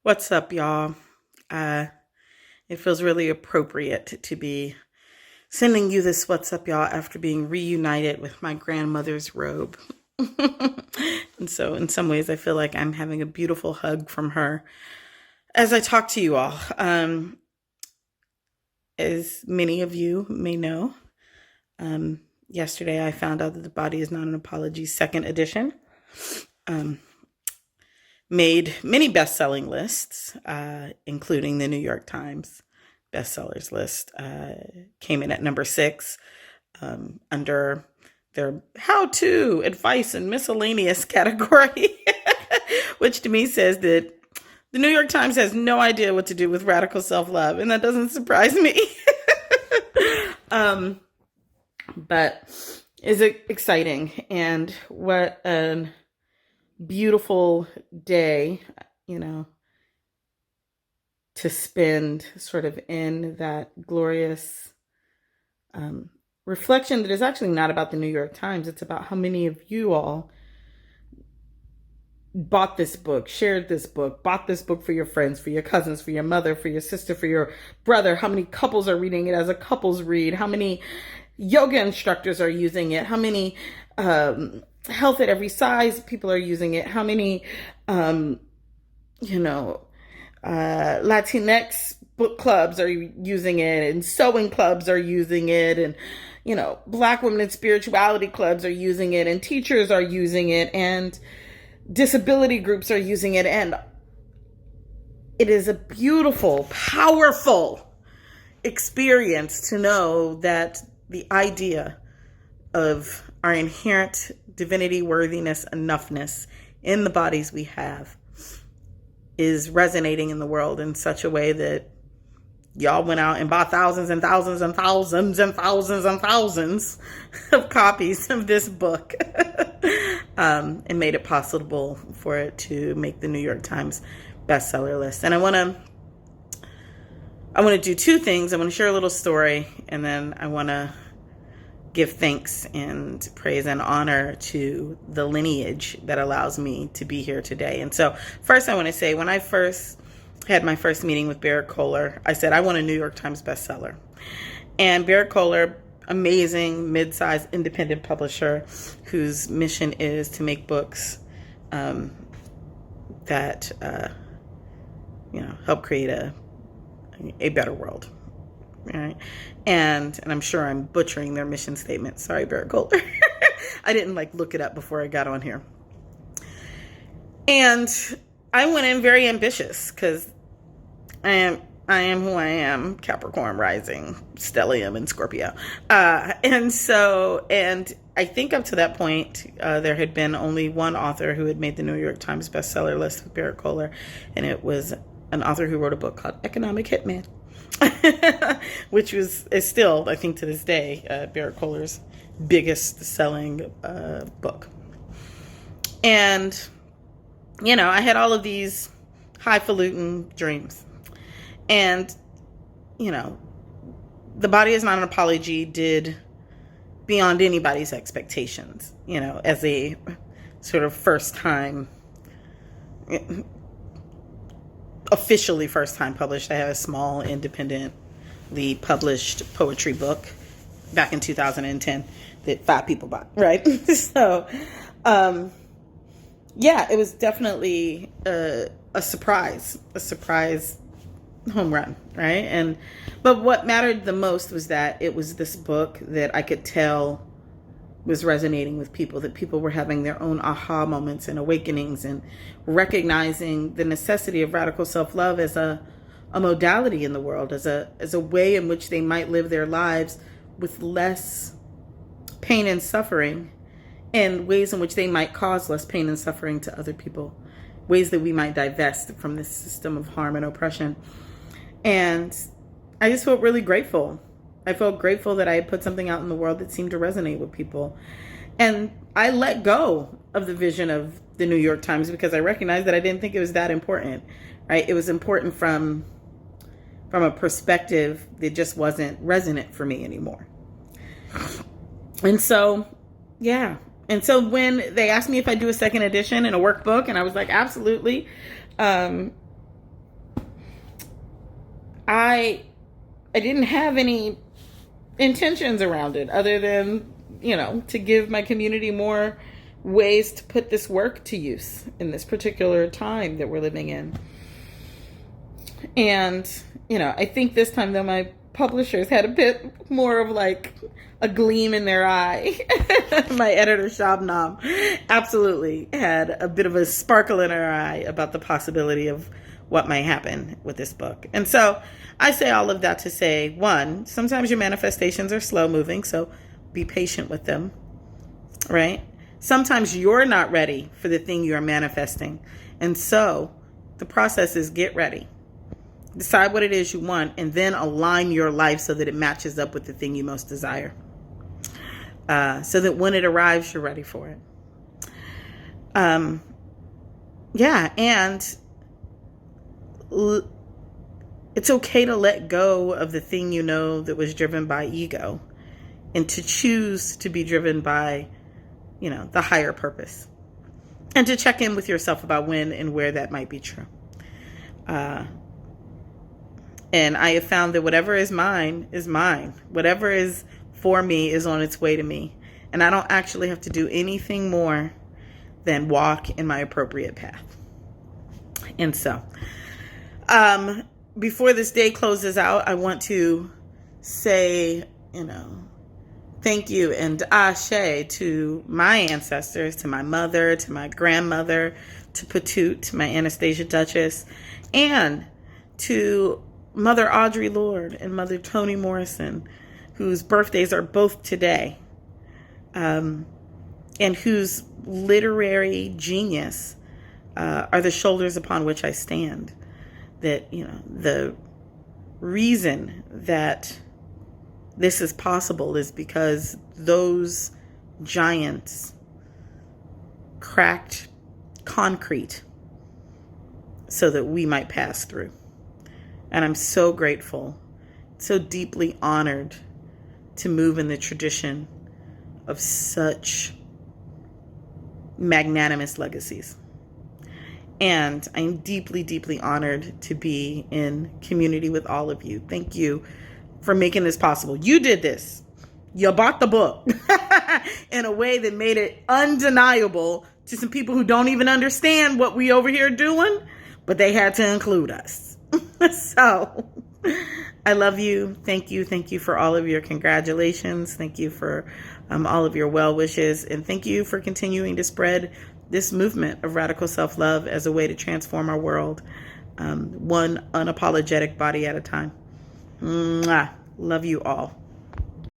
What's up, y'all? Uh, it feels really appropriate to be sending you this What's Up, y'all, after being reunited with my grandmother's robe. And so, in some ways, I feel like I'm having a beautiful hug from her as I talk to you all. As many of you may know, yesterday I found out that The Body is Not an Apology, second edition. Made many best-selling lists, including the New York Times bestsellers list. Came in at number 6 under their how-to, advice, and miscellaneous category, which to me says that the New York Times has no idea what to do with radical self-love, and that doesn't surprise me. But is it exciting? And what an beautiful day, to spend sort of in that glorious reflection that is actually not about the New York Times. It's about how many of you all bought this book, shared this book, bought this book for your friends, for your cousins, for your mother, for your sister, for your brother. How many couples are reading it as a couples read? How many yoga instructors are using it? How many health at every size people are using it? How many Latinx book clubs are using it, and sewing clubs are using it, and Black women in spirituality clubs are using it, and teachers are using it, and disability groups are using it. And it is a beautiful, powerful experience to know that the idea of our inherent divinity, worthiness, enoughness in the bodies we have is resonating in the world in such a way that y'all went out and bought thousands and thousands and thousands and thousands and thousands of copies of this book and made it possible for it to make the New York Times bestseller list. And I want to do two things. I want to share a little story, and then I want to give thanks and praise and honor to the lineage that allows me to be here today. And so first I want to say, when I first had my first meeting with Barrett Kohler, I said, I want a New York Times bestseller. And Barrett Kohler, amazing mid-sized independent publisher whose mission is to make books that help create a better world. Right. And I'm sure I'm butchering their mission statement. Sorry, Barrett Kohler. I didn't look it up before I got on here. And I went in very ambitious because I am who I am, Capricorn rising, stellium, and Scorpio. And I think up to that point, there had been only one author who had made the New York Times bestseller list with Barrett Kohler, and it was an author who wrote a book called Economic Hitman. Which is still, I think to this day, Barrett Kohler's biggest selling book. And, I had all of these highfalutin dreams. And, The Body is Not an Apology did beyond anybody's expectations, as a sort of officially first time published. I had a small independently published poetry book back in 2010 that 5 people bought, right? So it was definitely a surprise home run, right? But what mattered the most was that it was this book that I could tell was resonating with people, that people were having their own aha moments and awakenings and recognizing the necessity of radical self-love as a modality in the world, as a way in which they might live their lives with less pain and suffering, and ways in which they might cause less pain and suffering to other people, ways that we might divest from this system of harm and oppression. And I just felt really grateful. I felt grateful that I had put something out in the world that seemed to resonate with people. And I let go of the vision of the New York Times because I recognized that I didn't think it was that important, right? It was important from a perspective that just wasn't resonant for me anymore. And so, yeah. And so when they asked me if I'd do a second edition and a workbook, and I was like, absolutely. I didn't have any intentions around it other than, to give my community more ways to put this work to use in this particular time that we're living in. And, I think this time though, my publishers had a bit more of like a gleam in their eye. My editor, Shabnam, absolutely had a bit of a sparkle in her eye about the possibility of what might happen with this book. And so I say all of that to say, one, sometimes your manifestations are slow moving, so be patient with them, right? Sometimes you're not ready for the thing you're manifesting. And so the process is get ready. Decide what it is you want, and then align your life so that it matches up with the thing you most desire. So that when it arrives, you're ready for it. And it's okay to let go of the thing that was driven by ego, and to choose to be driven by, the higher purpose, and to check in with yourself about when and where that might be true. And I have found that whatever is mine is mine. Whatever is for me is on its way to me. And I don't actually have to do anything more than walk in my appropriate path. And so, before this day closes out, I want to say, thank you and ashe to my ancestors, to my mother, to my grandmother, to Patute, to my Anastasia Duchess, and to Mother Audre Lorde and Mother Toni Morrison, whose birthdays are both today, and whose literary genius are the shoulders upon which I stand. That, the reason that this is possible is because those giants cracked concrete so that we might pass through. And I'm so grateful, so deeply honored to move in the tradition of such magnanimous legacies. And I'm deeply, deeply honored to be in community with all of you. Thank you for making this possible. You did this. You bought the book in a way that made it undeniable to some people who don't even understand what we over here doing, but they had to include us. So I love you. Thank you. Thank you for all of your congratulations. Thank you for all of your well wishes. And thank you for continuing to spread this movement of radical self-love as a way to transform our world, one unapologetic body at a time. Mwah. Love you all.